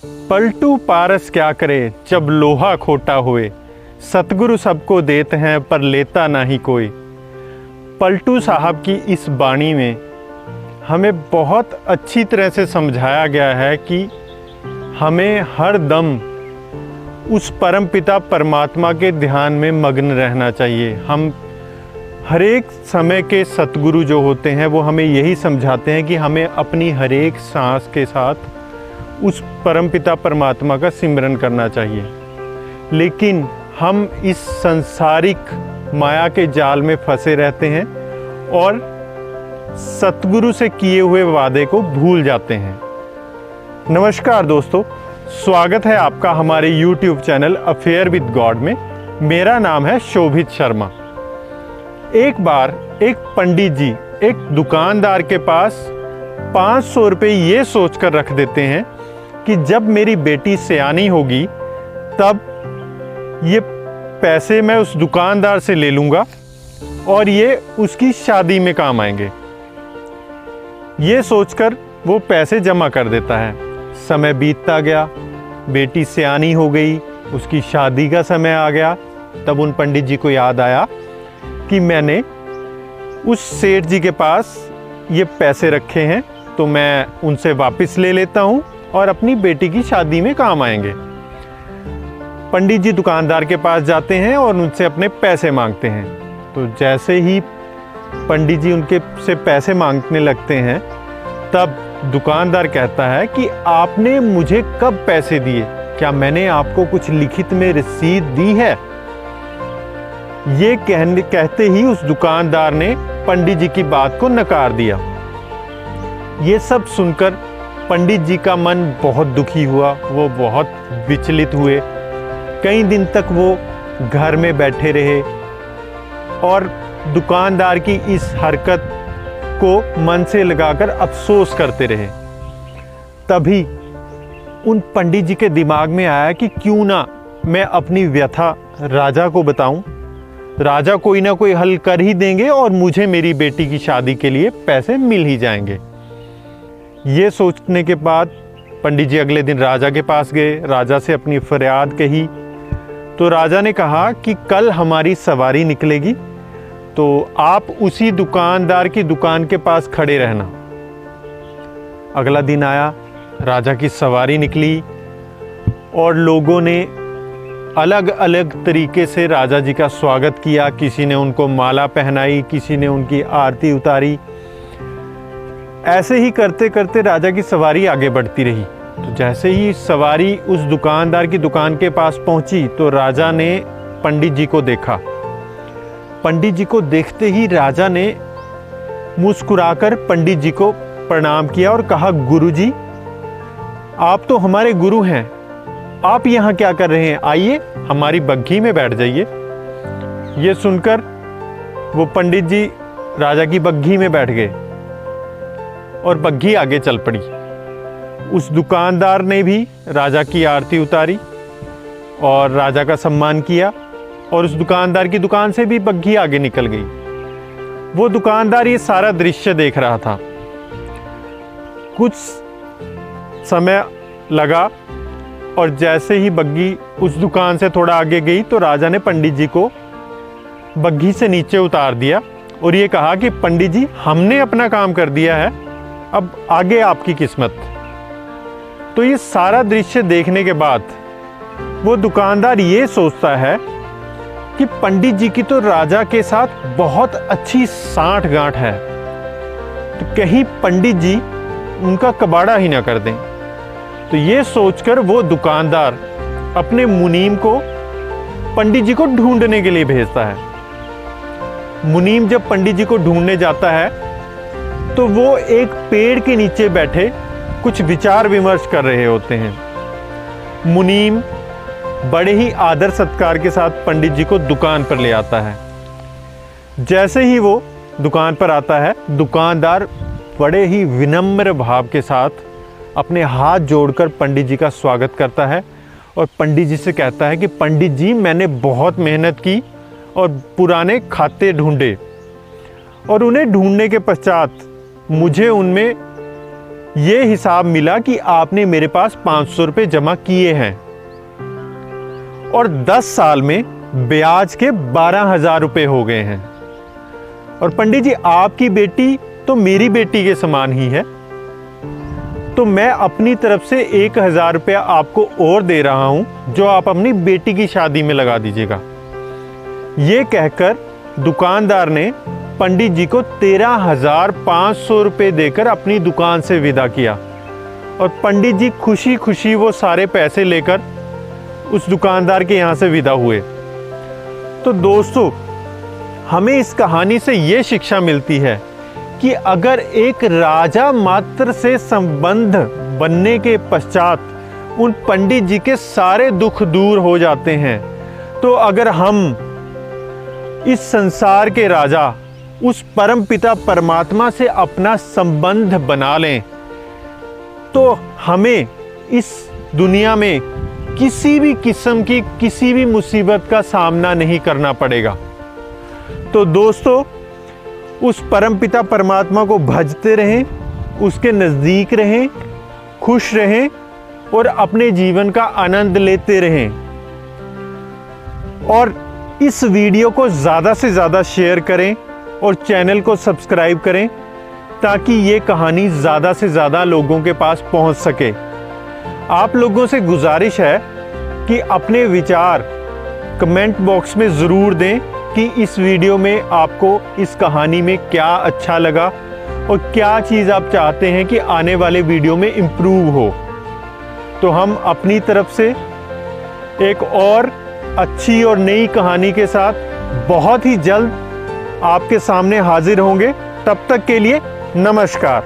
पलटू पारस क्या करे जब लोहा खोटा हुए, सतगुरु सबको देते हैं पर लेता ना ही कोई। पलटू साहब की इस वाणी में हमें बहुत अच्छी तरह से समझाया गया है कि हमें हर दम उस परम पिता परमात्मा के ध्यान में मग्न रहना चाहिए। हम हर एक समय के सतगुरु जो होते हैं वो हमें यही समझाते हैं कि हमें अपनी हर एक सांस के साथ उस परमपिता परमात्मा का सिमरन करना चाहिए। लेकिन हम इस संसारिक माया के जाल में फंसे रहते हैं और सतगुरु से किए हुए वादे को भूल जाते हैं। नमस्कार दोस्तों, स्वागत है आपका हमारे YouTube channel affair with God में। मेरा नाम है शोभित शर्मा। एक बार एक पंडित जी एक दुकानदार के पास 500 रुपये ये सोचकर रख देते हैं कि जब मेरी बेटी सयानी होगी तब ये पैसे मैं उस दुकानदार से ले लूँगा और ये उसकी शादी में काम आएंगे। ये सोचकर वो पैसे जमा कर देता है। समय बीतता गया, बेटी सयानी हो गई, उसकी शादी का समय आ गया। तब उन पंडित जी को याद आया कि मैंने उस सेठ जी के पास ये पैसे रखे हैं तो मैं उनसे वापस ले लेता हूँ और अपनी बेटी की शादी में काम आएंगे। पंडित जी दुकानदार के पास जाते हैं और उनसे अपने पैसे मांगते हैं। तो जैसे ही पंडित जी उनके से पैसे मांगने लगते हैं तब दुकानदार कहता है कि आपने मुझे कब पैसे दिए? क्या मैंने आपको कुछ लिखित में रसीद दी है? ये कहते ही उस दुकानदार ने पंडित जी की बात को नकार दिया। ये सब सुनकर पंडित जी का मन बहुत दुखी हुआ, वो बहुत विचलित हुए। कई दिन तक वो घर में बैठे रहे और दुकानदार की इस हरकत को मन से लगाकर अफसोस करते रहे। तभी उन पंडित जी के दिमाग में आया कि क्यों ना मैं अपनी व्यथा राजा को बताऊं। राजा कोई ना कोई हल कर ही देंगे और मुझे मेरी बेटी की शादी के लिए पैसे मिल ही जाएंगे। ये सोचने के बाद पंडित जी अगले दिन राजा के पास गए, राजा से अपनी फरियाद कही। तो राजा ने कहा कि कल हमारी सवारी निकलेगी तो आप उसी दुकानदार की दुकान के पास खड़े रहना। अगला दिन आया, राजा की सवारी निकली और लोगों ने अलग अलग तरीके से राजा जी का स्वागत किया। किसी ने उनको माला पहनाई, किसी ने उनकी आरती उतारी। ऐसे ही करते करते राजा की सवारी आगे बढ़ती रही। तो जैसे ही सवारी उस दुकानदार की दुकान के पास पहुंची तो राजा ने पंडित जी को देखा। पंडित जी को देखते ही राजा ने मुस्कुराकर पंडित जी को प्रणाम किया और कहा, गुरुजी, आप तो हमारे गुरु हैं, आप यहाँ क्या कर रहे हैं? आइए हमारी बग्घी में बैठ जाइए। ये सुनकर वो पंडित जी राजा की बग्घी में बैठ गए और बग्घी आगे चल पड़ी। उस दुकानदार ने भी राजा की आरती उतारी और राजा का सम्मान किया और उस दुकानदार की दुकान से भी बग्घी आगे निकल गई। वो दुकानदार ये सारा दृश्य देख रहा था। कुछ समय लगा और जैसे ही बग्घी उस दुकान से थोड़ा आगे गई तो राजा ने पंडित जी को बग्घी से नीचे उतार दिया और ये कहा कि पंडित जी, हमने अपना काम कर दिया है, अब आगे आपकी किस्मत। तो ये सारा दृश्य देखने के बाद वो दुकानदार ये सोचता है कि पंडित जी की तो राजा के साथ बहुत अच्छी सांठ गांठ है, तो कहीं पंडित जी उनका कबाड़ा ही ना कर दें। तो ये सोचकर वो दुकानदार अपने मुनीम को पंडित जी को ढूंढने के लिए भेजता है। मुनीम जब पंडित जी को ढूंढने जाता है तो वो एक पेड़ के नीचे बैठे कुछ विचार विमर्श कर रहे होते हैं। मुनीम बड़े ही आदर सत्कार के साथ पंडित जी को दुकान पर ले आता है। जैसे ही वो दुकान पर आता है, दुकानदार बड़े ही विनम्र भाव के साथ अपने हाथ जोड़कर पंडित जी का स्वागत करता है और पंडित जी से कहता है कि पंडित जी, मैंने बहुत मेहनत की और पुराने खाते ढूंढे और उन्हें ढूंढने के पश्चात मुझे उनमें ये हिसाब मिला कि आपने मेरे पास 500 रुपये जमा किए हैं और 10 साल में ब्याज के 12,000 रुपये हो गए हैं। और पंडित जी, आपकी बेटी तो मेरी बेटी के समान ही है, तो मैं अपनी तरफ से 1,000 रुपया आपको और दे रहा हूं, जो आप अपनी बेटी की शादी में लगा दीजिएगा। ये कहकर दुकानदार ने पंडित जी को 13,500 रुपये देकर अपनी दुकान से विदा किया और पंडित जी खुशी खुशी वो सारे पैसे लेकर उस दुकानदार के यहाँ से विदा हुए। तो दोस्तों, हमें इस कहानी से ये शिक्षा मिलती है कि अगर एक राजा मात्र से संबंध बनने के पश्चात उन पंडित जी के सारे दुख दूर हो जाते हैं, तो अगर हम इस संसार के राजा उस परम पिता परमात्मा से अपना संबंध बना लें, तो हमें इस दुनिया में किसी भी किस्म की किसी भी मुसीबत का सामना नहीं करना पड़ेगा। तो दोस्तों, उस परम पिता परमात्मा को भजते रहें, उसके नज़दीक रहें, खुश रहें और अपने जीवन का आनंद लेते रहें। और इस वीडियो को ज़्यादा से ज़्यादा शेयर करें और चैनल को सब्सक्राइब करें, ताकि ये कहानी ज़्यादा से ज़्यादा लोगों के पास पहुंच सके। आप लोगों से गुजारिश है कि अपने विचार कमेंट बॉक्स में ज़रूर दें कि इस वीडियो में आपको इस कहानी में क्या अच्छा लगा और क्या चीज़ आप चाहते हैं कि आने वाले वीडियो में इम्प्रूव हो। तो हम अपनी तरफ से एक और अच्छी और नई कहानी के साथ बहुत ही जल्द आपके सामने हाजिर होंगे। तब तक के लिए नमस्कार।